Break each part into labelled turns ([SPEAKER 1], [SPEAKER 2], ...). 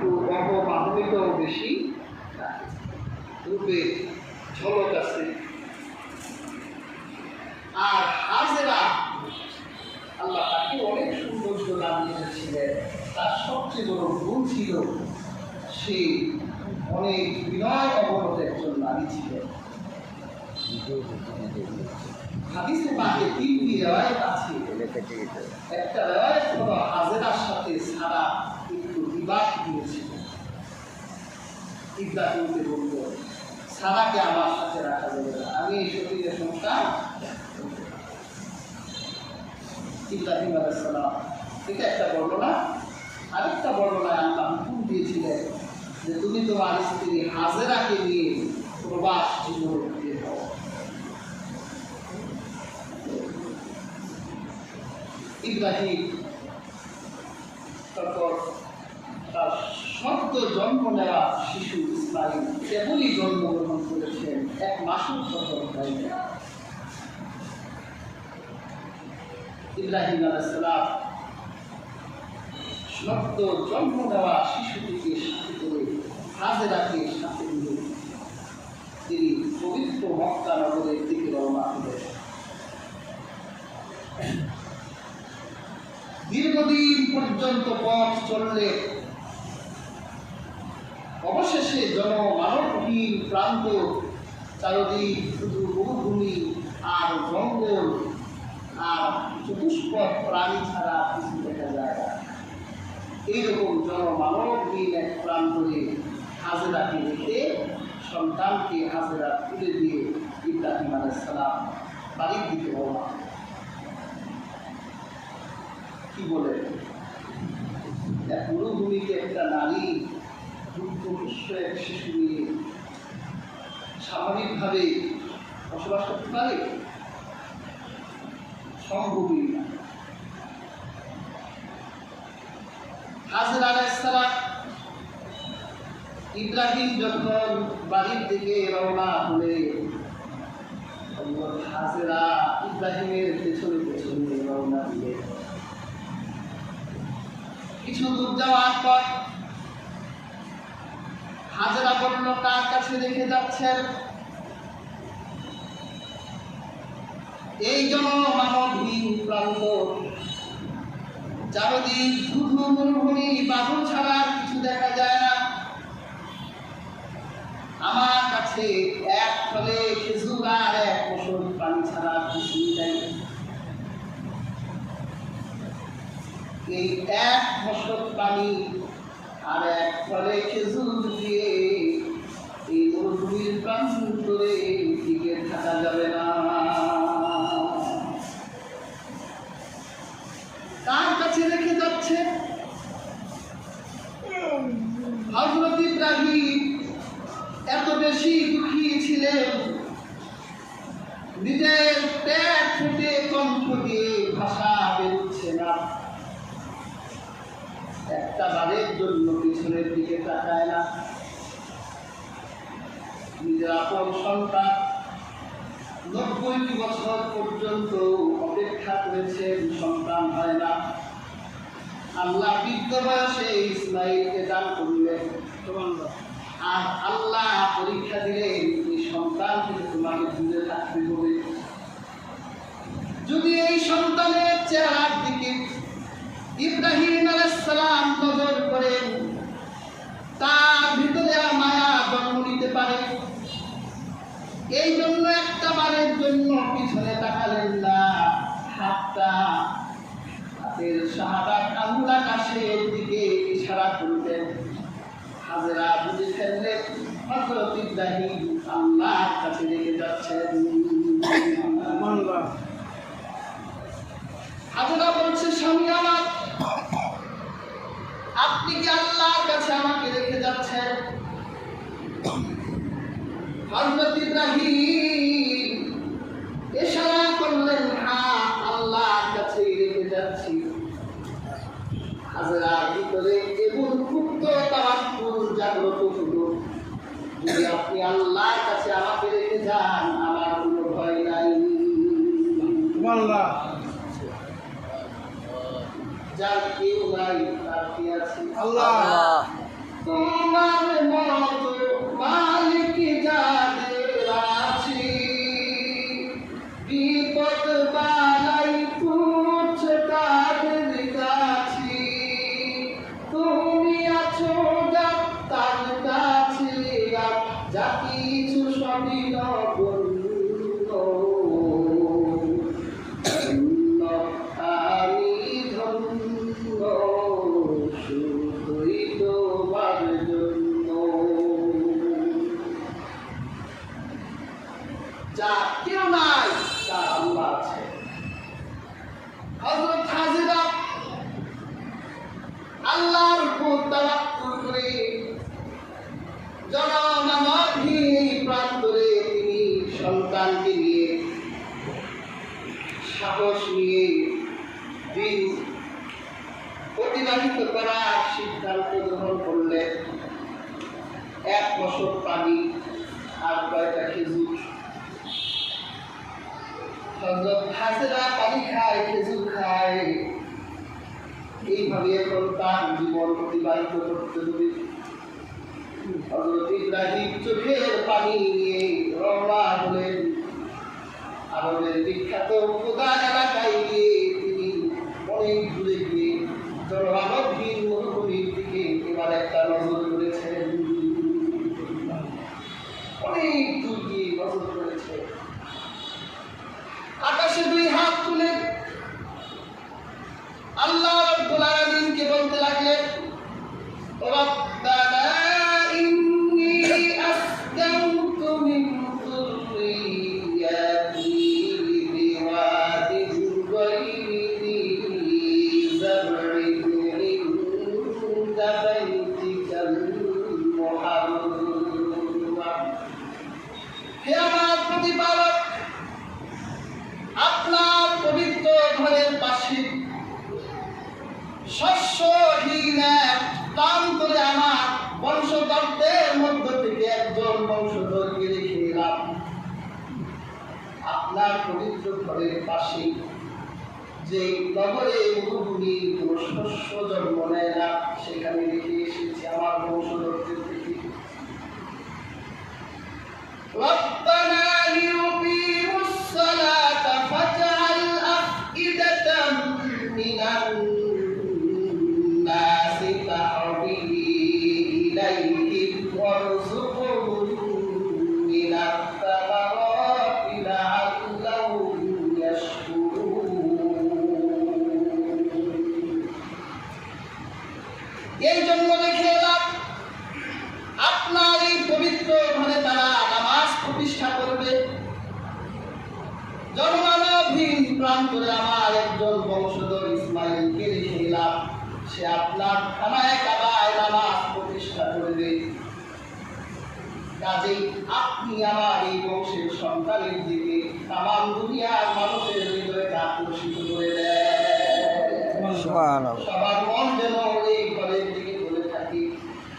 [SPEAKER 1] একটু অপমাধুমিকও বেশি রূপে ঝলক আছে। আর হাজেরা আল্লাহ তাকে অনেক সৌন্দর্য দান করেছিলেন। তার সবচেয়ে বড় গুণ ছিল সে অনেক বিনয় অবনত একজন নারী ছিলেন। হাদিসে পাকে তিনটি রিওয়ায়াত আছে। একটা রিওয়ায়াত হলো হাজেরার সাথে সারা একটু বিবাদ দিয়েছিল। ইব্রাহিমকে বলল, সারাকে আমার সাথে রাখা যাবে না, আমি এই সতীনের সংসার। ইব্রাহিম আলাইহিস সালাম, এটা একটা বর্ণনা। আরেকটা বর্ণনায় আল্লাহ হুকুম দিয়েছিলেন যে তুমি তোমার স্ত্রী হাজেরাকে নিয়ে প্রবাস জীবন দিয়ে দাও। ইব্রাহিম তারপর তার সদ্য জন্ম নেওয়া শিশু ইসমাইল কেবলই জন্মগ্রহণ করেছেন, 1 মাসও সফল হয়নি। ইব্রাহিম আলাইহিস সালাম সদ্য জন্ম নেওয়া শিশুটিকে সাথে করে হাজেরাকে সাথে নিয়ে তিনি পবিত্র মক্কা নগরের দিকে রওনা হলেন। দীর্ঘদিন পর্যন্ত পথ চললে অবশেষে জনমানবহীন প্রান্ত, চারদিক শুধু মরুভূমি আর জঙ্গল আর চতুষ্পদ প্রাণী ছাড়া কিছু দেখা যায় না। এইরকম জনমানবহীন এক প্রান্তরে হাজেরাকে রেখে সন্তানকে হাজেরা তুলে দিয়ে ইব্রাহিম আলাইহিস সালাম বাড়ির দিকে রওনা। কি বলে, এক মরুভূমিতে একটা নারী দুগ্ধপুষ্ট এক শিশু নিয়ে স্বাভাবিকভাবে বসবাস করতে পারে? সম্ভবই না। হাজেরা আলাইহিস সালাম ইব্রাহিম যখন বাড়ির দিকে রওনা হলে হাজেরা ইব্রাহিমের পেছনে পেছনে রওনা দিলে। কিছু দূর যাওয়ার পর হাজেরা বলল, কার কাছে রেখে যাচ্ছেন? এই জনমানবহীন প্রান্ত, চারদিক শুধু মরুভূমি, বাদল ছাড়া কিছু দেখা যায় না। আমার কাছে এক ফলে খেজুর আর 1 মশক পানি ছাড়া কিছুই নেই। এই 1 মশক পানি আর 1 ফলে খেজুর দিয়ে এই মরুভূমির প্রান্তরে টিকে থাকা যাবে না। কার কাছে রেখে যাচ্ছে? হযরত ইব্রাহিম এত বেশি দুঃখী ছিলেন, নিজের পেট ফুটে কণ্ঠ দিয়ে ভাষা বেরোচ্ছে না। একটা বারের জন্য পিছনের দিকে তাকায় না। নিজের আপন সন্তান 90 বছর পর্যন্ত অপেক্ষা করেছেন, সন্তান হয় না। আল্লাহ বৃদ্ধ বয়সে ইসমাইলকে দান করলেন। আর আল্লাহ পরীক্ষা দিলেন, এই সন্তান থেকে তোমাকে দূরে থাকতে হবে। যদি এই সন্তানের চেহারার দিকে ইব্রাহিম আলাইহিস সালাম নজর করেন, তার ভিতরে মায়া জন্ম নিতে পারে। এই জন্য একটা বারের জন্য পিছনে তাকালেন না। হাতের শাহাদাত আঙ্গুল আকাশের দিকে ইশারা করতেন। হাজেরা বুঝে ফেললেন হযরত ইব্রাহিম আল্লাহর কাছে রেখে যাচ্ছেন। হাজেরা বলছে, স্বামী আমার, আপনি কি আল্লাহর কাছে আমাকে রেখে যাচ্ছেন? হযরত ইব্রাহিম ইশারা করলেন, হ্যাঁ, আল্লাহর কাছে রেখে যাচ্ছি। হাজেরার ভিতরে এমন ক্ষুব্ধ তাওয়াক্কুল জাগ্রত হলো, যদি আপনি আল্লাহর কাছে আমাকে রেখে যান, আমার কোনো ভয় নাই। যার কেউ নাই তার কি আছে? আল্লাহ। সোজা তার কাছে আর যা কিছু সবই নগণ্য। ধন্য আমি ধন্য শুধুই তোমার জন্য। যা কেউ নাই তার আল্লাহ আছে। হযরত হাজেরা আল্লাহর উপর তাওয়াক্কুল করে জনমানবহীন প্রান্তরে তিনি সন্তানকে নিয়ে সাহস নিয়ে দিন অতিবাহিত করার সিদ্ধান্ত গ্রহণ করলেন। 1 বছর পানি আর 2টা খেজুর। হযরত হাজেরা পানি খায়, খেজুর খায়, এইভাবে এখন তার জীবন অতিবাহিত করতে হবে। হযরত ইব্রাহিম চোখের পানি নিয়ে রওনা হলেন আরবের বিখ্যাত খোদা এলাকায় গিয়ে তিনি অনেক দূরে গিয়ে জনমানবহীন মরুভূমির দিকে এবার একটা নজর করেছেন। অনেক দূর গিয়ে নজর করেছে। আকাশে 2 হাত তুলে আল্লাহ রাব্বুল আলামিনকে বলতে লাগলেন, রব্বানা ইন্নী আসকানতু মিন যুররিয়াতি বিওয়াদিন গায়রি যী যার'ইন ইনদা বাইতিকাল মুহাররাম। হে আমার প্রতিপালক, আপনার পবিত্র ঘরের পাশে শস্যহীন প্রান্তরে আমার বংশধরদের মধ্য থেকে একজন বংশধরকে রেখে এলাম। আপনার পবিত্র ঘরের পাশে যে নগরে মরুভূমি কোনো শস্য জন্ম নেয় না, সেখানে রেখে এসেছি আমার বংশধরদের থেকে। রব্বানা লিয়ুকিমুস সালাতা ফাজআল আফইদাতাম মিনান নাসি তাহবি ইলাইহিম ওয়ারযুকহুম মিনাত তামারাতি লাআল্লাহুম ইয়াশকুরুন। এই জন্য রেখে এলাম আপনার এই পবিত্র ঘরে তারা নামাজ প্রতিষ্ঠা করবে। জনমানবহীন প্রান্তরে আমার একজন বংশধর ইসমাইলকে রেখে এলাম, সে আপনার খানায় কাবায় নামাজ প্রতিষ্ঠা করবে। কাজেই আপনি আমার এই বংশের সন্তানের দিকে তামাম দুনিয়ার মানুষের হৃদয়কে আকর্ষিত করে দেন। সবার মন যেন এই ঘরের দিকে পড়ে থাকে,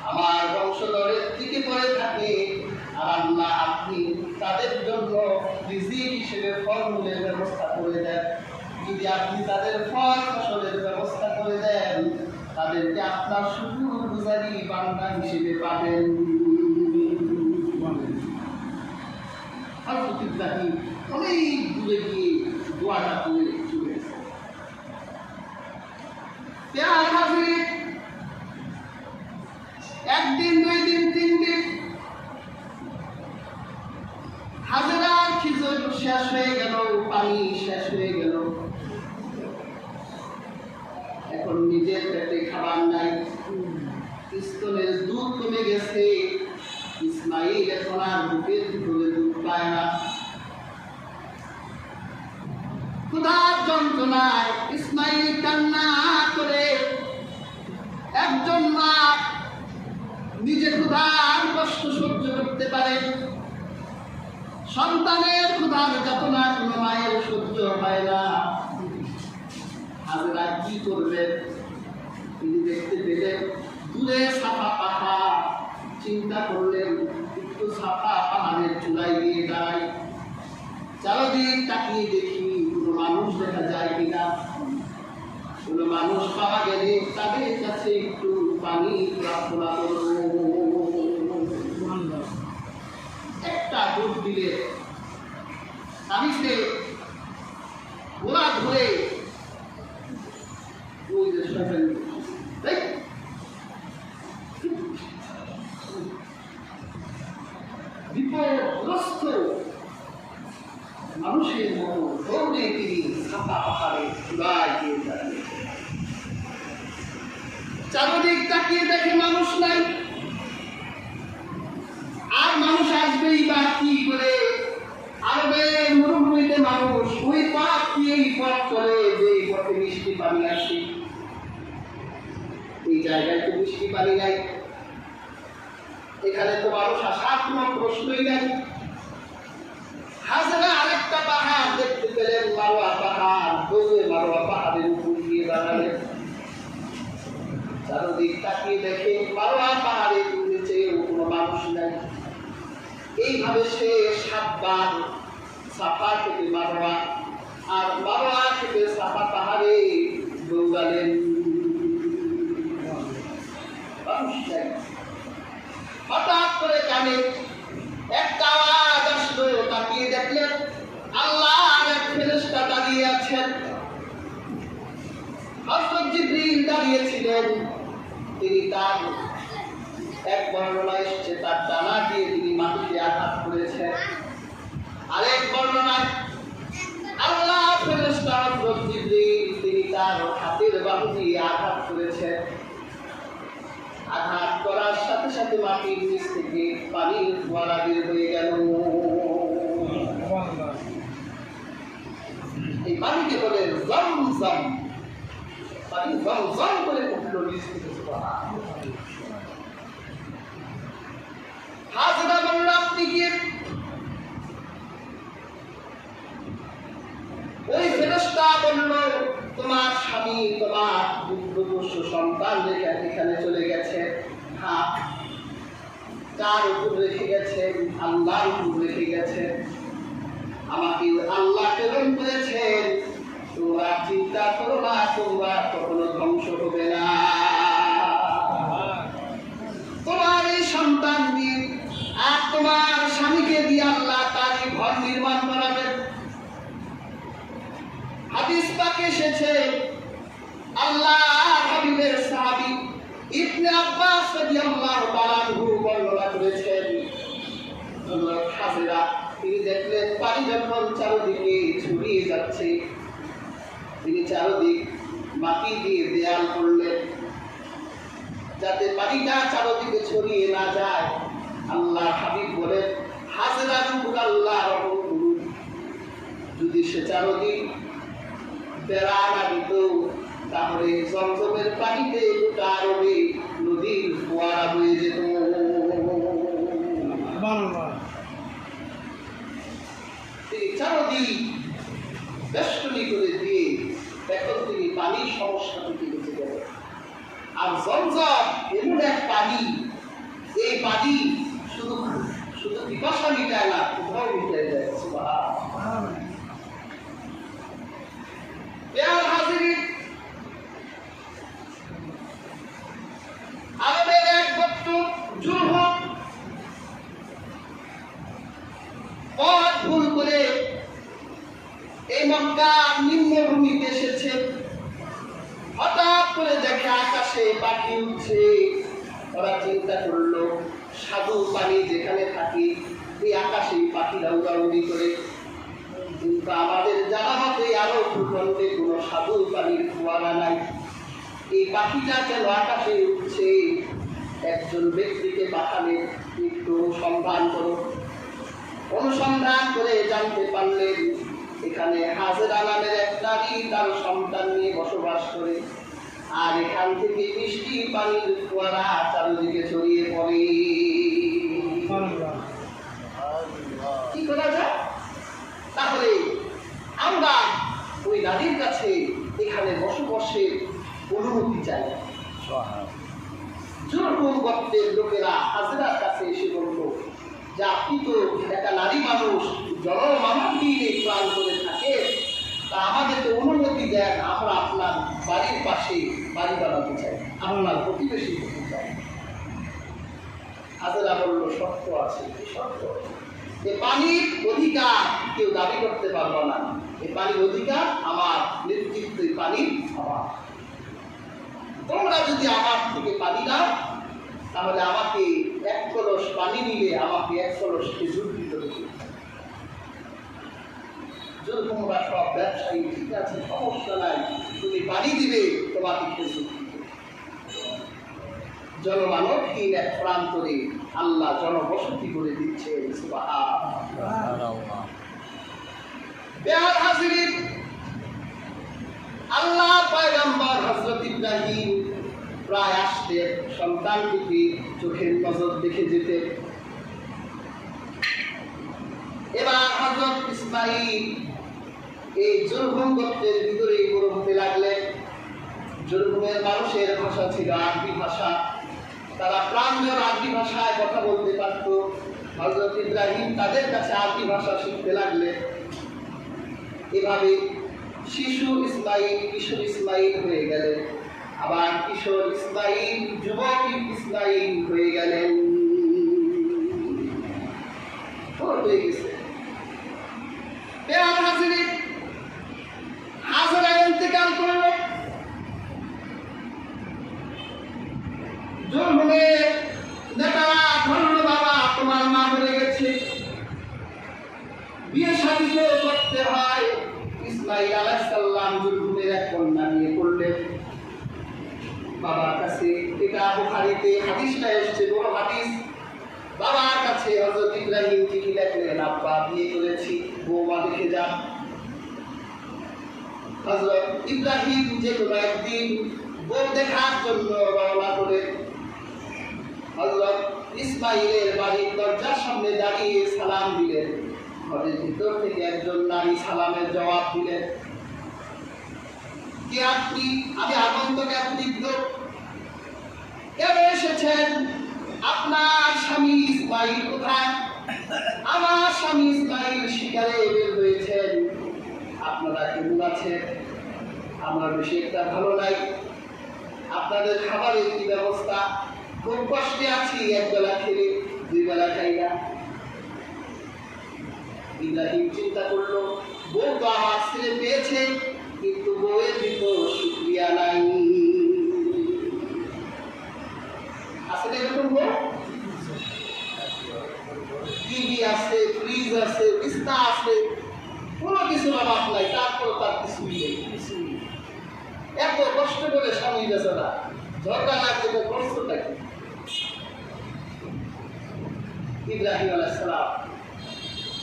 [SPEAKER 1] আমার বংশধরের দিকে পড়ে থাকে। আর আল্লাহ আপনি তাদের জন্য রিজিক হিসেবে ফলমূলের ব্যবস্থা করে দেন। যদি আপনি তাদের ফল ফসলের ব্যবস্থা করে দেন, তাদেরকে আপনার শুকরগুজারি বান্দা হিসেবে পাবেন। হযরত ইব্রাহিম অনেক দূরে গিয়ে দোয়াটা করে চলে গেছে। প্যার হাজির, 1 দিন 2 দিন 3 দিন হাজেরার খিজুর শেষ হয়ে গেল, পানি শেষ হয়ে গেল। এখন নিজের পেটে খাবার নাই, স্তনের দুধ কমে গেছে। ইসমাইল এখন আর বুকের ভিতরে দুধ পায় না। ক্ষুধার যন্ত্রণায় ইসমাইল কান্না করে। একজন মা নিজে ক্ষুধার কষ্ট সহ্য করতে পারে, সন্তানের ক্ষুধার যাতনা কোনো মায়ের সহ্য হয় না। হাজেরা কি করবেন? তিনি দেখতে পেলেন দূরে সাফা পাহাড়। চিন্তা করলেন একটু সাফা পাহাড়ের চূড়ায় গিয়ে দাঁড়াই, চারদিক তাকিয়ে দেখি কোনো মানুষ দেখা যায় কিনা। কোনো মানুষ পাওয়া গেলে তাদের কাছে একটু পানি প্রার্থনা করব। একটা দুধ দিলে আমি সে গোড়া ধরে ওই যে বিপদগ্রস্ত মানুষের মতো দৌড়ে তিনি সাফা পাহাড়ে চূড়ায় গিয়ে দাঁড়িয়েছেন। চারদিক তাকিয়ে দেখে মানুষ নাই, আর মানুষ আসবেই বা কি করে? আরবের মরুভূমিতে মানুষ ওই পথ দিয়েই পথ চলে, যে পথে মিষ্টি পানি আসে। এই জায়গায় তো মিষ্টি পানি নাই, এখানে তো মানুষ আসার কোনো প্রশ্নই নাই। হাজরা আরেকটা পাহাড় দেখতে পেলেন, মারোয়া পাহাড়। দৌড়ে মারোয়া পাহাড়ের উপর গিয়ে দাঁড়ালেন। চারদিক তাকিয়ে দেখে মারোয়া পাহাড়ের নিচে কোনো মানুষ নাই। এইভাবে সে 7 বার সাফা থেকে মারোয়া আর মারোয়া থেকে সাফা পাহাড়ে দৌড়ালেন। মানুষ নাই। হঠাৎ করে কানে একটা আওয়াজ আসলো, তাকিয়ে দেখলেন আল্লাহর এক ফেরেশতা দাঁড়িয়ে আছেন। হযরত জিবরীল দাঁড়িয়েছিলেন। তিনি তার এক বর্ণনা এসেছে তার ডানা দিয়ে তিনি মাটিতে আঘাত করেছেন। আরেক বর্ণনায় আল্লাহ ফেরেশতা হযরত জিবরীল তিনি তার হাতের বাহু দিয়ে আঘাত করেছেন। আঘাত করার সাথে সাথে মাটির নিচ থেকে পানির ফোয়ারা বের হয়ে গেল। এই পানিকে বলে জমজম। পানি জমজম করে উঠল নিচ থেকে। হাজরা বলল, আপনি গিয়ে ওই ফেরেশতা বলল, তোমার স্বামী তোমার পুত্রবৎস সন্তান রেখে এখানে চলে গেছে। হ্যাঁ, কার উপর রেখে গেছে? আল্লাহর উপর রেখে গেছে। আমাকে আল্লাহ প্রেরণ করেছেন। তোমরা চিন্তা করো না, তোমরা কখনো ধ্বংস হবে না। তোমার এই সন্তান দিয়ে আর তোমার স্বামীকে দিয়ে আল্লাহ তারই ঘর নির্মাণ করাবেন। হাদিস পাকে এসেছে, আল্লাহ হাবিবের সাহাবী ইবনে আব্বাস রাদিয়াল্লাহু তাআলা আনহু বর্ণনা করেছেন, হযরত হাজরা তিনি দেখলেন পানি যখন চারদিকে ছড়িয়ে যাচ্ছে, তিনি চারদিক মাটি দিয়ে দেয়াল করলেন যাতে পানিটা চারদিকে ছড়িয়ে না যায়। আল্লাহ হাবিব বলেন, হাজরার উপর আল্লাহ রহম করুন, যদি সে চারদিক বেড়া না দিত তাহলে জমজমের পানিতে গোটা আরবে নদীর ফোয়ারা বয়ে যেত। তিনি চারদিক বেষ্টনী করে দিয়ে এখন তিনি পানির সমস্যা থেকে বেঁচে গেলেন। আর জমজম এমন এক পানি, এই পানি শুধু শুধু পিপাসা মিটায় না, কোথাও মিটায় যায়। আমাদের এক বক্ত জুরহুম পথ ভুল করে এই মক্কার নিম্নভূমিতে এসেছে। হঠাৎ করে দেখে আকাশে পাখি উঠছে। ওরা চিন্তা করলো স্বাদু পানি যেখানে থাকে এই আকাশে পাখিরা উড়াউড়ি করে, কিন্তু আমাদের জানা মতে আরো ভূখণ্ডে কোনো স্বাদু পানির ফোয়ারা নাই। এই পাখিটা কেন আকাশে উঠছে? একজন ব্যক্তিকে পাঠালে একটু অনুসন্ধান করো। অনুসন্ধান করে জানতে পারলেন এখানে হাজরা নামের এক নারী তার সন্তান নিয়ে বসবাস করে, আর এখান থেকে মিষ্টি পানির ফোয়ারা চারিদিকে ছড়িয়ে পড়ে। কি করা যায়? তাহলে আমরা ওই নারীর কাছে এখানে বসবাসের অনুমতি চাই। জুরহুম গোত্রের লোকেরা হাজরার কাছে এসে বলল যে আপনি তো একটা নারী মানুষ, জনমানব নিয়ে প্রাণ করে থাকে, তা আমাদেরকে অনুমতি দেন, আমরা আপনার বাড়ির পাশে বাড়ি বানাতে চাই, আপনার প্রতিবেশী হতে চাই। হাজরা বলল শর্ত আছে। শর্ত? এই পানির অধিকার কেউ দাবি করতে পারবো না। এই পানির অধিকার আমার, নেতৃত্ব এই পানির আমার। তোমরা যদি আমার থেকে পানি দাও তাহলে আমাকে এক কলস পানি দিলে আমাকে এক কলস খেজুর দিতে হবে। তোমরা সব ব্যবসায়ী ঠিক আছে, সমস্যা নাই, তুমি পানি দিবে, তোমাকে খেজুর দিবে। জনমানবহীন এক প্রান্তরে আল্লাহ জনবসতি করে দিচ্ছে। আল্লাহ পয়গম্বর হযরত ইব্রাহিম প্রায় আসতে সন্তানটিকে চোখের নজর দেখে যেতে। এবার হযরত ইসমাঈল এই জুরহুম গোত্রের ভিতরে বড় হতে লাগলেন। জুরহুমের মানুষের ভাষা ছিল আরবি ভাষা, তারা প্রাঞ্জল আরবি ভাষায় কথা বলতে পারত। হযরত ইব্রাহিম তাদের কাছে আরবি ভাষা শিখতে লাগলেন। এভাবে শিশু ইসমাঈল কিশোর ইসমাঈল হয়ে গেলেন, আবার কিশোর ইসমাঈল যুবক ইসমাঈল হয়ে গেলেন। হয়ে গেছে। হাজরা ইন্তেকাল করল। জুরহুমের নেতারা ধরল, বাবা তোমার মা মরে গেছে, বিয়ে শাদী করতে হয়। ইসমাঈল আলাইহিস সালাম জুরহুমের এক কন্যা নিয়ে করলেন। বাবার কাছে, এটা বুখারীতে হাদিসটা এসেছে, বড় হাদিস। বাবার কাছে হযরত ইব্রাহিম চিঠি লিখলেন, আব্বা বিয়ে করেছি, বৌমা দেখে যান। হযরত ইব্রাহিম যে কোনো একদিন বউ দেখার জন্য রওনা করেন। হযরত ইসমাঈলের বাড়ির দরজার সামনে দাঁড়িয়ে সালাম দিলেন। ঘরের ভিতর থেকে একজন নারী সালামের জবাব দিলেন, কে আপনি? আমি আগন্তক একদিগ্ধ। কেন এসেছেন? আপনার স্বামী ইসমাঈল কোথায়? আমার স্বামী ইসমাঈল শিকারে বের হয়েছেন। আপনারা কেমন আছেন? আমার বেশি একটা ভালো নাই। আপনাদের খাবারের কি ব্যবস্থা? খুব কষ্টে আছি, একবেলা খেলে দুই বেলা খাই না। ইব্রাহিম চিন্তা করলো, বউ তো আমার ছেলে পেয়েছে, কিন্তু বউয়ের ভিতর শুকরিয়া নাই। আসলে এরকম বউ? টিভি আছে, ফ্রিজ আছে, বিছনা আছে, কোনো কিছু অভাব নাই, তারপর তার কিছুই নেই। এত কষ্ট করে স্বামী বেচারা ঝগড়া লাগছে, কষ্টটা কি? ইব্রাহিম আলাইহিস সালাম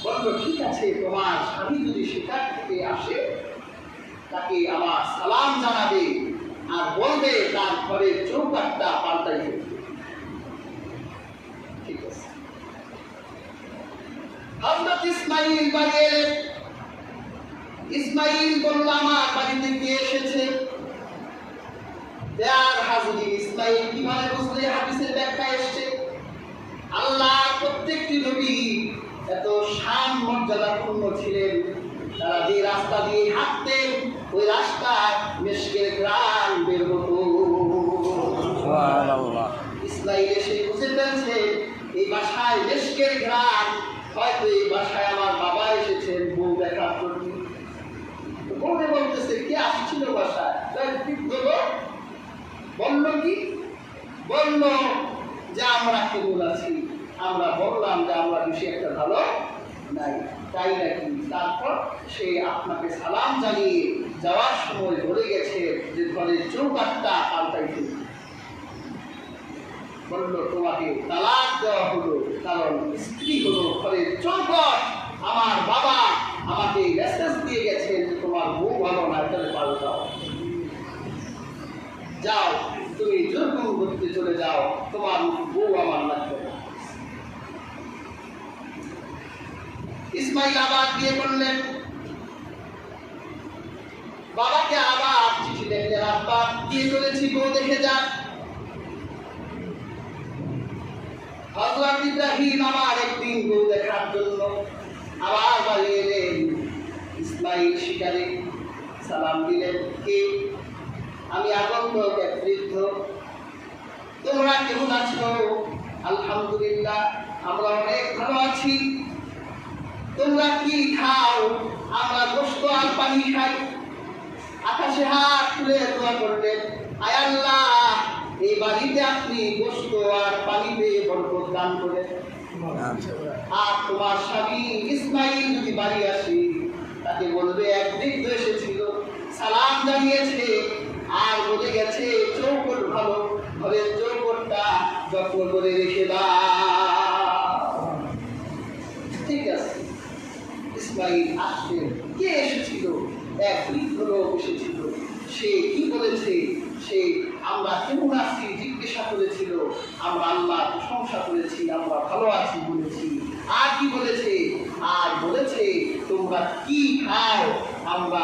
[SPEAKER 1] বলল, ঠিক আছে, তোমার স্বামী যদি শিকার থেকে আসে, তাকে আমার সালাম জানাবে আর বলবে তার ঘরের চৌকাঠটা পাল্টাই দেবে। ঠিক আছে। হযরত ইসমাঈল বাড়ি এলেন। ইসমাঈল বলল, আমার বাড়িতে কে এসেছে? ইসমাঈল কিভাবে বুঝলে? হাদিসের ব্যাখ্যা এসেছে, আল্লাহ প্রত্যেকটি নবী এত শান মর্যাদাপূর্ণ ছিলেন, তারা যে রাস্তা দিয়ে হাঁটতেন ওই রাস্তায় মিশকের ঘ্রাণ বের হতো। ইসমাঈল এসে বুঝে ফেলছে এই বাসায় মিশকের ঘ্রাণ, হয়তো এই বাসায় আমার বাবা এসেছেন বউ দেখার জন্য। বলতে বলতেছে, কে আসছিল বাসায়? বলল কি? বলল যে আমরা কেবল আছি। আমরা বললাম যে আমরা বেশি একটা ভালো নাই, তাই নাকি? তারপর সে আপনাকে সালাম জানিয়ে যাওয়ার সময় বলে গেছে যে ঘরের চৌকাঠটা পাল্টাইতে। বলল, তোমাকে তালাক দেওয়া হলো, কারণ স্ত্রী হলো ঘরের চৌকাঠ। আমার বাবা আমাকে মেসেজ দিয়ে গেছেন যে তোমার বউ ভালো না, তাহলে পাল্টাও। যাও, তুমি জুরহুম করতে চলে যাও, তোমার বউ আমার লাগবে না। ইসমাঈল আবার বিয়ে করলেন। বাবাকে আবার চিঠি লিখলেন, আব্বা বিয়ে করেছি, বউ দেখে যান। হযরত ইব্রাহিম আবার একদিন বউ দেখার জন্য আবার বাড়ি এলেন। ইসমাঈল শিকারে সালাম দিলেন, কে? আমি আগন্তক এক বৃদ্ধ। তোমরা কেমন আছো? আলহামদুলিল্লাহ, আমরা অনেক ভালো আছি। তোমরা কি খাও? আমরা গোশত আর পানি খাই। আকাশে হাত তুলে দোয়া করলেন, আয় আল্লাহ, এই বাড়িতে আপনি গোশত আর পানি বাড়িতে বরকত দান করে। আর তোমার স্বামী ইসমাইল যদি বাড়ি আসে, তাকে বলবে একদিন তো এসেছিল, সালাম জানিয়েছে আর বলে গেছে চৌকট ভালো, ঘরের চৌকটটা যত্ন করে রেখে দাও। ঠিক আছে, ইসমাইল আসলেন। কে এসেছিল? এক বৃদ্ধ লোক এসেছিল। সে কি বলেছে? সে আমরা কেমন আছি জিজ্ঞাসা করেছিল। আমরা আল্লাহ প্রশংসা করেছি, আমরা ভালো আছি বলেছি। আর কি বলেছে? আর বলেছে তোমরা কি খাও? আমরা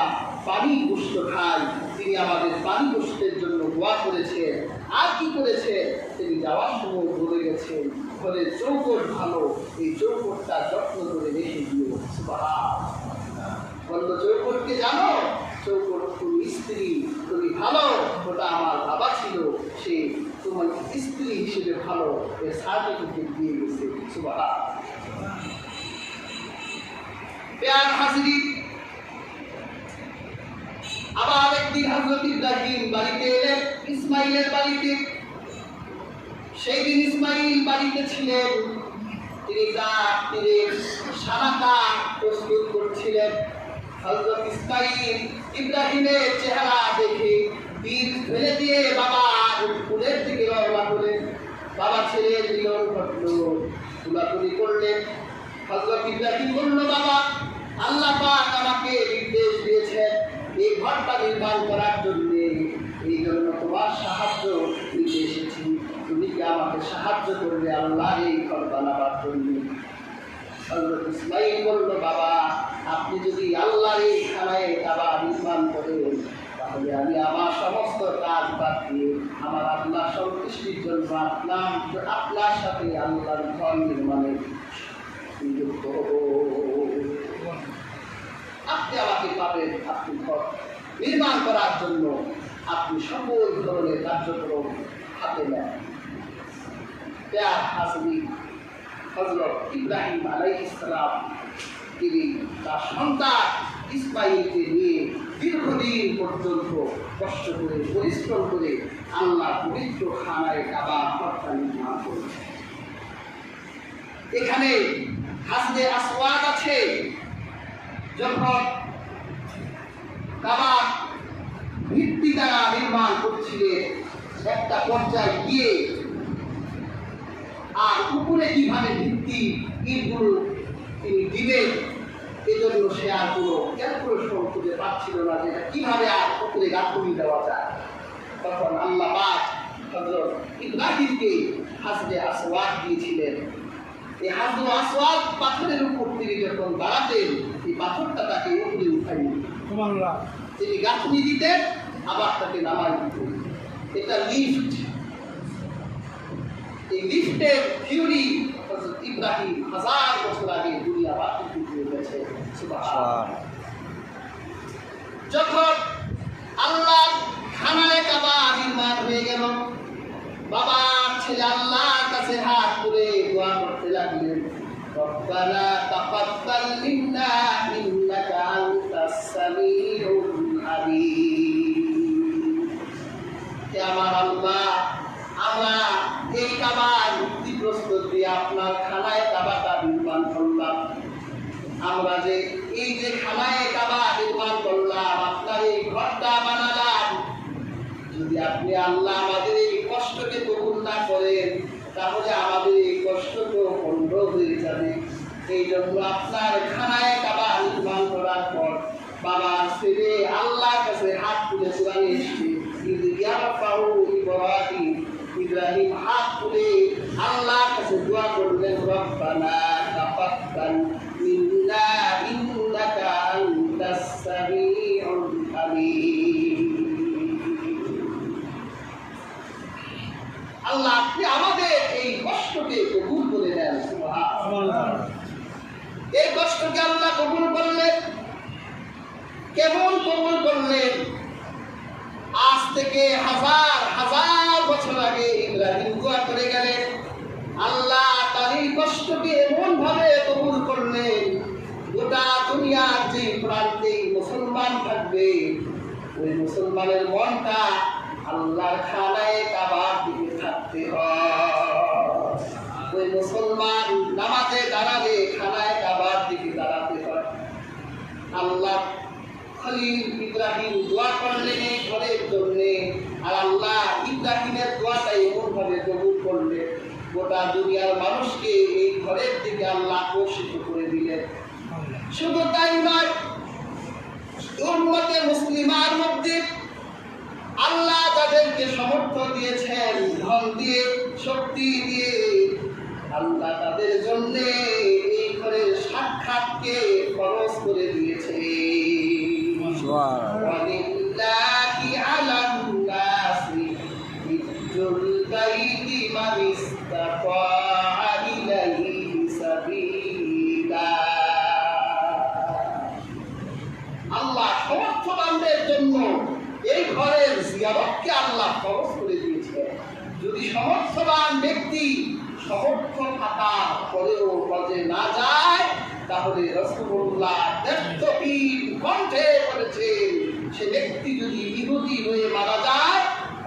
[SPEAKER 1] পানি গোশত খাই। তিনি আমাদের পানি গোশতের জন্য দোয়া করেছেন। আর কি করেছে? তিনি যাওয়ার সময় বলে গেছেন ঘরের চৌকট ভালো, এই চৌকটটা যত্ন করে রেখে দিও। বলল চৌকটকে জানো? চৌকট তুমি স্ত্রী, তুমি ভালো, ওটা আমার বাবা ছিল, সে তোমার স্ত্রী হিসেবে ভালো, এর সার্টিফিকেট দিয়ে গেছে। সুবহানাল্লাহ। প্যার হাজিরি, আবার একদিন হযরত ইব্রাহিম বাড়িতে এলেন, ইসমাইলের বাড়িতে। সেই দিন ইসমাইল বাড়িতে ছিলেন। তিনি রাত্রির সানাকা প্রস্তুত করছিলেন। হযরত ইসমাইল ইব্রাহিমের চেহারা দেখে তীর ফেলে দিয়ে বাবার কুলের দিকে রওনা হলেন। বাবা ছেলের মিলন ঘটল, তুলাতুলি করলেন। হযরত ইব্রাহিম বলল, বাবা, আল্লাহ পাক আমাকে নির্দেশ দিয়েছেন এই ঘরটা নির্মাণ করার জন্য, এই জন্য তোমার সাহায্য নিতে এসেছি। তুমি কি আমাকে সাহায্য করবে আল্লাহর এই ঘর বানাবার জন্য? হযরত ইসমাইল বলল, বাবা, আপনি যদি আল্লাহর এই খানায় কাবা নির্মাণ করেন, তাহলে আমি আমার সমস্ত কাজ বাদ দিয়ে আমার আল্লাহ সন্তুষ্টির জন্য আপনার সাথে আল্লাহর ঘর নির্মাণে নিযুক্ত হব। আপনি আমাকে পাবেন, আপনি ঘর নির্মাণ করার জন্য আপনি সকল ধরনের কার্যক্রম হাতে নেন। প্যার হাজরি, হযরত ইব্রাহিম আলাইহিস সালাম তিনি তার সন্তান ইসমাইলকে নিয়ে দীর্ঘদিন পর্যন্ত কষ্ট করে পরিশ্রম করে আল্লাহ পবিত্র খানায় কাবা ঘরটা নির্মাণ করেছে। এখানে হাজরে আসওয়াদ আছে। যখন কাবা ভিত্তি দ্বারা নির্মাণ করছিলেন, একটা পর্যায়ে গিয়ে আর উপরে কিভাবে ভিত্তি ইটগুলো তিনি দিবেন, এজন্য সে আর কোনো ক্যালকুলেশন খুঁজে পাচ্ছিল না যে কিভাবে আর উপরে গাঁথনি দেওয়া যায়। তখন আল্লাহ পাক হযরত ইব্রাহিমকে হাজরে আসওয়াদ দিয়েছিলেন। এই হাজরে আসওয়াদ পাথরের উপর তিনি যখন দাঁড়াতেন, এই পাথরটা তাকে উপরে উঠাই নিত। তিনি গাঁথনি দিতেন, আবার তাকে নামাই দিতেন। এটা লিফট। এই লিফটের থিওরি হযরত ইব্রাহিম 1000 বছর আগে দুনিয়া বাতিল করে গেছে। সুবহানাল্লাহ। যখন আল্লাহ খানায় কাবা নির্মাণ হয়ে গেল, বাবা ছেলে আল্লাহর কাছে হাত তুলে দোয়া করতে লাগলেন, রব্বানা তাকাব্বাল মিন্না ইন্নাকা আনতাস সামিউল আলিম। হে আমার আল্লাহ, আমরা এই কাবার ভিত্তি প্রস্তুত দিয়ে আপনার খানায় কাবাটা নির্মাণ করলাম। আমরা যে এই যে খানায় কাবা নির্মাণ করলাম, আপনার এই ঘরটা বানালাম, যদি আপনি আল্লাহ আমাদের এই কষ্টকে কবুল না করেন, তাহলে আমাদের এই কষ্ট তো বন্ধ হয়ে যাবে। এই জন্য আপনার খানায় কাবা নির্মাণ করার পর বাবা ছেলে আল্লাহর কাছে হাত তুলে কোরআনে এসেছে, ইব্রাহিম হাত তুলে আল্লাহর কাছে দোয়া করলেন, রব্বানা তাকাব্বাল মিন্না ইন্নাকা আনতাস সামিউল আলিম। আল্লাহ, আপনি আমাদের এই কষ্টকে কবুল করে নেন। সুবহানাল্লাহ। এই কষ্টকে আল্লাহ কবুল করলেন। কেমন কবুল করলেন? আজ থেকে হাজার হাজার বছর আগে ইব্রাহিম দোয়া করে গেলেন, আল্লাহ তার এই কষ্টকে এমন ভাবে কবুল করলেন, গোটা দুনিয়ার যে প্রান্তে মুসলমান থাকবে, ওই মুসলমানের মনটা আল্লাহর খানায় কাবার দিকে থাকতে হয়। ইব্রাহিম দোয়া করলেন এই ঘরের জন্য, আর আল্লাহ ইব্রাহিমের দোয়াটা এমনভাবে কবুল করলেন, গোটা দুনিয়ার মানুষকে এই ঘরের দিকে আল্লাহ আকর্ষিত করে দিলেন। শুধু তাই নয়, উম্মতে মুসলিমার মধ্যে আল্লাহ যাদেরকে সামর্থ্য দিয়েছেন, ধন দিয়ে, শক্তি দিয়ে, আল্লাহ তাদের জন্য এই ঘরের সাক্ষাৎকে খরচ করে দিয়েছে। ওয়ালিল্লাহি আলান নাসি হিজ্জুল বাইতি মান ইসতাতা ইলাইহি সাবিলা। আল্লাহ সমর্থবানদের জন্য এই ঘরের জিয়ারতকে আল্লাহ খরচ করে দিয়েছে। যদি সমর্থবান ব্যক্তি সমর্থ থাকার পরেও হজে না যায়, তাহলে রাসূলুল্লাহ দায়িত্বহীন কণ্ঠে বলেছেন, সে ব্যক্তি যদি ইহুদি হয়ে মারা যায়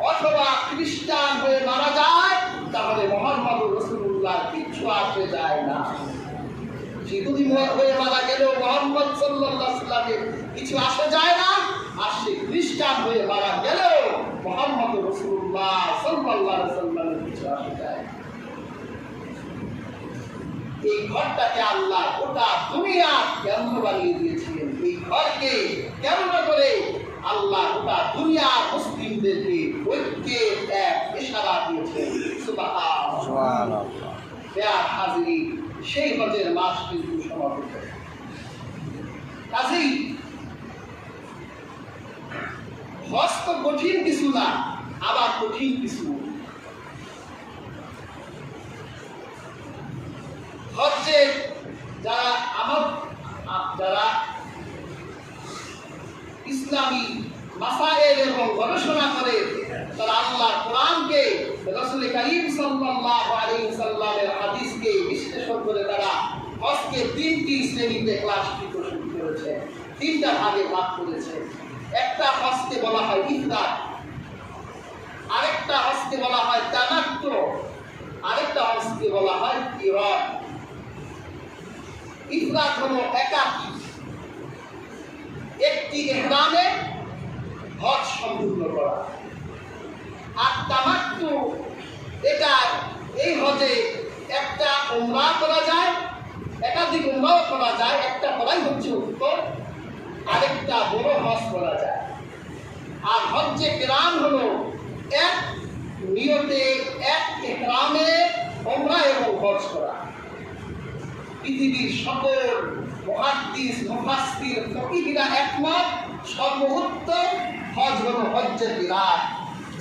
[SPEAKER 1] অথবা খ্রিস্টান হয়ে মারা যায়, তাহলে মুহাম্মদুর রাসূলুল্লাহ কিচ্ছু আসে যায় না। ইহুদি হয়ে মারা গেলেও মুহাম্মদ সাল্লাল্লাহু আলাইহি ওয়াসাল্লামের কিছু আসে যায় না, আর সে খ্রিস্টান হয়ে মারা গেলেও মুহাম্মদুর রাসূলুল্লাহ সাল্লাল্লাহু আলাইহি ওয়াসাল্লামের কিছু আসে যায়। এই ঘরটাকে আল্লাহ গোটা দুনিয়ার কেন্দ্র বানিয়ে দিয়েছিলেন। এই ঘরকে কেন্দ্র করে আল্লাহ গোটা দুনিয়ার মুসলিমদেরকে ঐক্যের এক ইশারা দিয়েছেন। সুবহানাল্লাহ। হাজিরি, সেই হজের মাস কিন্তু সমাপ্ত। কাজেই হজ তো কঠিন কিছু না, আবার কঠিন কিছু। হজ্জে যারা ইসলামী মাসায়েল এবং গবেষণা করে, তারা আল্লাহ কোরআনকে, রাসূল কারীম সাল্লাল্লাহু আলাইহি ওয়াসাল্লামের হাদিসকে বিশ্লেষণ করে তারা হজকে তিনটি শ্রেণীতে ক্লাসিফিকেশন করেছে, তিনটা ভাগে ভাগ করেছে। একটা হজকে বলা হয় ইফরাদ, আরেকটা হজকে বলা হয় তামাত্তু, আরেকটা হজকে বলা হয় কিরান। ইফরাদ হলো একাকী, একটি ইহরামে হজ সম্পূর্ণ করা। আর তামাত্তু, এটা এই হজে একটা উমরা করা যায়, একাধিক উমরাও করা যায়, একটা করাই হচ্ছে উত্তর, আরেকটা বড় হজ করা যায়। আর হজ্জে কিরান হলো এক নিয়তে এক ইহরামে উমরা এবং হজ করা। পৃথিবীর সকল মুহাদ্দিস, মুফাসসির, ফকিহরা একমত, সর্বোত্তম হজ হলো হজ্জে কিরান,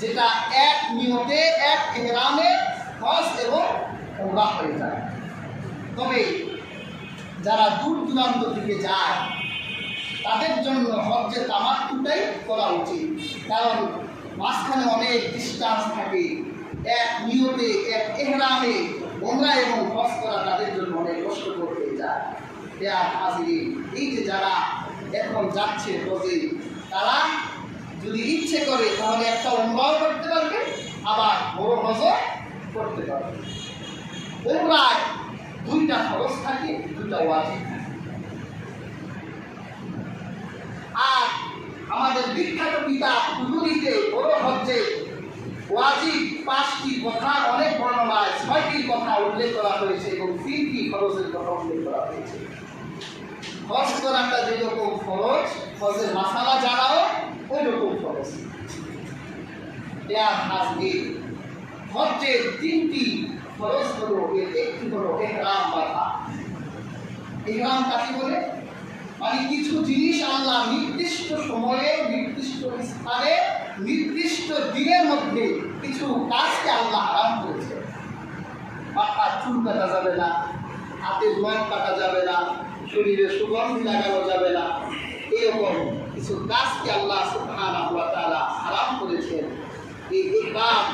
[SPEAKER 1] যেটা এক নিয়তে এক ইহরামে হজ এবং উমরা হয়ে যায়। তবে যারা দূর দূরান্ত থেকে যায় তাদের জন্য হজ্জে তামাত্তুটাই করা উচিত, কারণ মাঝখানে অনেক ডিস্টেন্স থাকে। এক নিয়তে এক ইহরামে উমরা এবং হজ করা তাদের জন্য অনেক কষ্টকর হয়ে যায়। এই যে যারা এখন যাচ্ছে হজে, তারা যদি ইচ্ছে করে তাহলে একটা উমরাও করতে পারবে, আবার বড় হজও করতে পারবে। উমরায় দুইটা খরচ থাকে, দুইটা ওয়াজিব থাকে। আর আমাদের বিখ্যাত কিতাব হুজুরিতে বড় হজ্জে ওয়াজিব 5টি কথা, অনেক বর্ণনায় 6টির কথা উল্লেখ করা হয়েছে এবং 3টি খরচের কথা উল্লেখ করা হয়েছে। হজ করাটা যেরকম খরচ, হজের মাসালা জানাও ওই রকম খরচ। হজ্জের 3টি খরচ হলো, এর একটি হলো ইহরাম বাঁধা। ইহরাম কাকে বলে? মানে কিছু জিনিস আল্লাহ নির্দিষ্ট সময়ে, নির্দিষ্ট স্থানে, নির্দিষ্ট দিনের মধ্যে কিছু কাজকে আল্লাহ হারাম করেছে। মাথার চুল কাটা যাবে না, হাতের নখ কাটা যাবে না, শরীরে সুগন্ধি লাগানো যাবে না, এরকম কিছু কাজকে আল্লাহ সুবহানাহু ওয়া তাআলা হারাম করেছেন। এই ইহরাম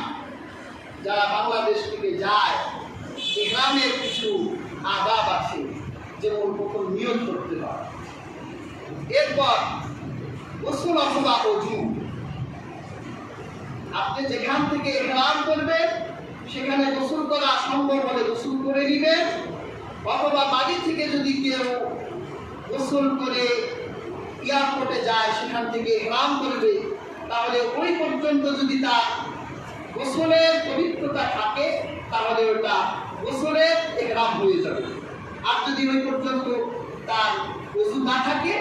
[SPEAKER 1] যারা বাংলাদেশ থেকে যায়, ইহরামের কিছু আদাব আছে, যেমন প্রথম নিয়ত করতে হয়, এরপর গোসল অথবা ওযু। আপনি যেখান থেকে ইহরাম করবেন সেখানে গোসল করা সম্ভব হলে গোসল করে নেবেন, অথবা বাড়ি থেকে যদি কেউ গোসল করে এয়ারপোর্টে যায় সেখান থেকে ইহরাম করবে, তাহলে ওই পর্যন্ত যদি তার গোসলের পবিত্রতা থাকে তাহলে ওটা গোসলের ইহরাম হয়ে যাবে। আর যদি ওই পর্যন্ত তার ওযু না থাকে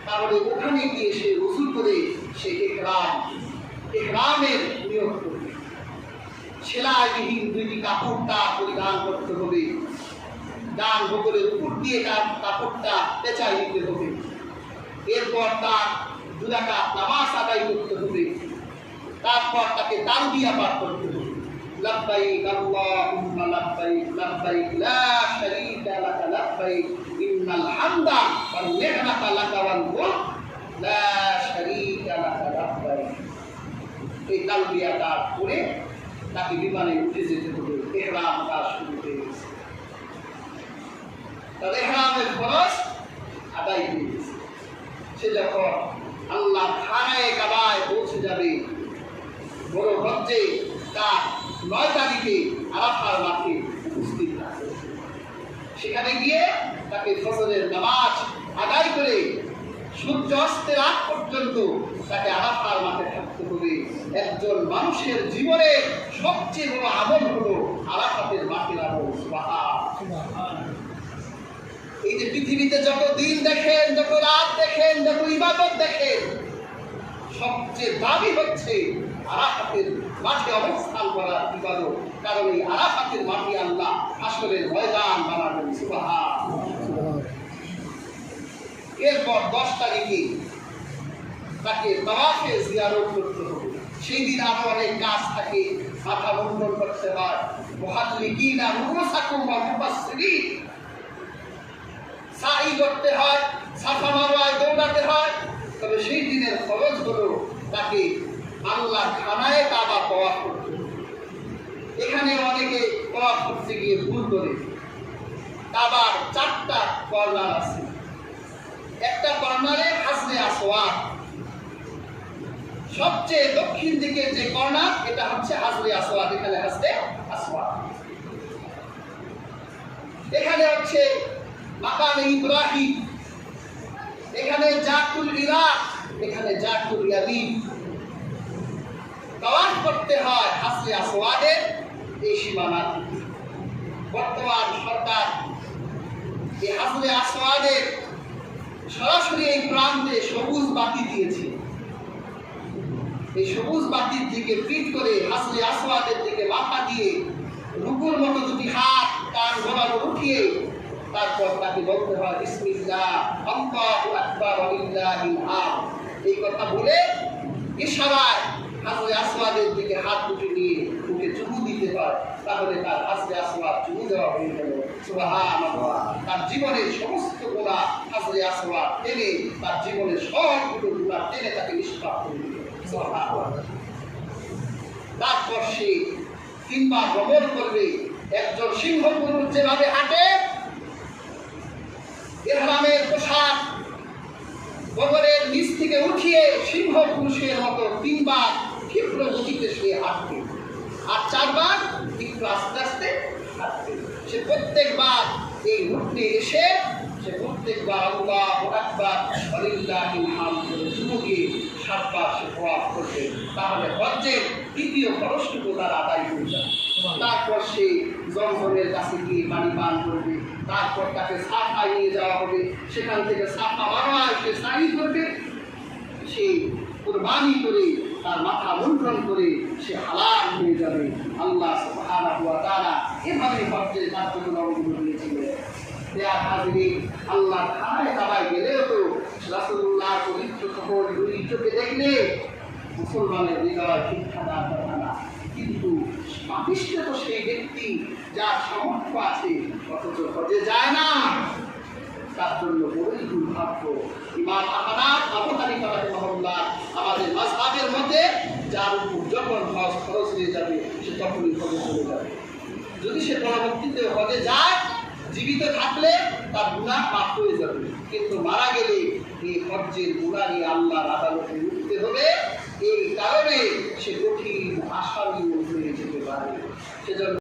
[SPEAKER 1] তাহলে ওখানে গিয়ে সে ওযু করে সে ইহরামের নিয়ত করবে। সেলাইবিহীন দুইটি কাপড়টা পরিধান করতে হবে, ডান বগলের উপর দিয়ে কাপড়টা পেঁচাই দিতে হবে। এরপর তার 2 রাকাত নামাজ আদায় করতে হবে। তারপর তাকে তালবিয়া পাঠ করতে হবে, লাব্বাইক আল্লাহুম্মা লাব্বাইক লাব্বাইক লা শারীকা লাকা লাব্বাইক ইন্নাল হামদা ওয়ান নি'মাতা লাকা ওয়াল মুলক লা শারীকা লাকা লাব্বাইক। এই তালবিয়াটা পড়ে তাকে বিমানে উঠে যেতে হবে। ইহরাম কাজ শুরু হয়ে গেছে, তার ইহরামের ফরজ আদায় হয়ে গেছে। সে যখন আল্লাহ খানায়ে কাবায় পৌঁছে যাবে, বড় হজ্জে তার 9 তারিখে আরাফার মাঠে উপস্থিত থাকবে। সেখানে গিয়ে তাকে ফজরের নামাজ আদায় করে সূর্য অস্তের আগ পর্যন্ত তাকে আরাফার মাঠে থাকতে হবে। একজন মানুষের জীবনে সবচেয়ে বড় আমল হলো আরাফাতের মাঠের আমল। সুবহানাল্লাহ। এই যে পৃথিবীতে যত দিন দেখেন, যত রাত দেখেন, যত ইবাদত দেখেন, সবচেয়ে দাবি হচ্ছে আরাফাতের মাঠে অবস্থান করার ইবাদত। কারণ এই আরাফাতের মাটি আল্লাহ হাসরের ময়দান বানাবেন। সুবহানাল্লাহ। এরপর 10 তারিখে তাকে তাওয়াফে জিয়ারত করতে হবে। সেই দিন আরো অনেক কাজ থাকে, মাথা মুন্ডন করতে হয়, মুহাল্লিকিনা রুউসাকুম ওয়া মুবাসসিরিন, সাই করতে হয়, সাফা মারওয়ায় দৌড়াতে হয়। তবে সেই দিনের খরচ হলো তাকে আল্লাহ খানায়ে কাবা তাওয়াফ করতে হবে। এখানে অনেকে তাওয়াফ করতে গিয়ে ভুল করে। কাবার 4টা কর্নার আছে, একটা কর্নারে হাজরে আসওয়াদ, সবচেয়ে দক্ষিণ দিকে যে কর্নার এটা হচ্ছে হাজরে আসওয়াদ। এখানে হাজরে আসওয়াদ, এখানে হচ্ছে মাকামে ইব্রাহিম, এখানে জাতুল ইরাক, এখানে জাতুল ইয়ামিন। তাওয়াফ করতে হয় হাজরে আসওয়াদের এই সীমানা। বর্তমান সরকার এই হাজরে আসওয়াদের সরাসরি এই প্রান্তে সবুজ বাতি দিয়েছে। এই সবুজ বাতির দিকে ফিট করে হাজরে আসওয়াদের দিকে মাথা দিয়ে রুকুর মতো 2টি হাত কান বরাবর উঠিয়ে তারপর তাকে বলতে হয় বিসমিল্লাহ আল্লাহু আকবার ওয়ালিল্লাহিল হামদ। এই কথা বলে ইশারায় হাজরে আসওয়াদের দিকে হাত দুটি নিয়ে মুখে চুমু দিতে হয়, তাহলে তার হাজরে আসওয়াদ চুমু দেওয়া হয়ে গেল। সুবহানাল্লাহ। তার জীবনের সমস্ত গুনাহ হাজরে আসওয়াদ টেনে, তার জীবনের সবগুলো গুনাহ টেনে তাকে নিষ্পাপ করে দিল। সুবহানাল্লাহ। তারপর সে 3 বার ভ্রমণ করবে। একজন সিংহ পুরুষ যেভাবে হাঁটে, ইহরামের পোশাক বগলের নিচ থেকে উঠিয়ে সিংহ পুরুষের মতো 3 বার ক্ষিপ্র গতিতে সে হাঁটবে, আর 4 বার একটু আস্তে আস্তে হাঁটবে। সে প্রত্যেকবার এই রুটে এসে সে প্রত্যেকবার আল্লাহু আকবার ওয়ালিল্লাহিল হামদ বলে চুমু দিয়ে 7 বার সে তাওয়াফ করবে। তাহলে হজ্জের 3য় খরচটুকু তার আদায় হয়ে যাবে। তারপর সে জমজমের কাছে গিয়ে পানি পান করবে। তারপর তাকে সাফায় নিয়ে যাওয়া হবে, সেখান থেকে সাফা মারওয়ায় সে সাই করবে। সে কুরবানি করে তার মাথা মুন্ডন করে সে হালাল হয়ে যাবে। আল্লাহ সুবহানাহু ওয়া তাআলা এভাবে হজ্জের কার্যক্রম অবলম্বন করেছিলেন। আল্লাহ খানায়ে কাবায় গেলেও তো রাসূলুল্লাহর পবিত্র কবর দুই চোখে দেখলে মুসলমানের হৃদয় শিক্ষা দান করে না। কিন্তু পাপিষ্ঠ তো সেই ব্যক্তি যার সামর্থ্য আছে অথচ হজে যায় না, তার জন্য বড়ই দুর্ভাগ্য। ইমাম আহমদ আবু হানিফা রাহিমাহুল্লাহ আমাদের মাযহাবের মধ্যে যার উপর যখন হজ খরচ হয়ে যাবে সে তখনই হজে চলে যাবে। যদি সে পরবর্তীতে হজে যায়, জীবিত থাকলে তার গুনাহ মাফ হয়ে যাবে, কিন্তু মারা গেলে এই হজ্জের গুনাহ নিয়ে আল্লাহর আদালতে উঠতে হবে। এই কারণে সে কঠিন আসামি হয়ে যেতে পারে। সেজন্য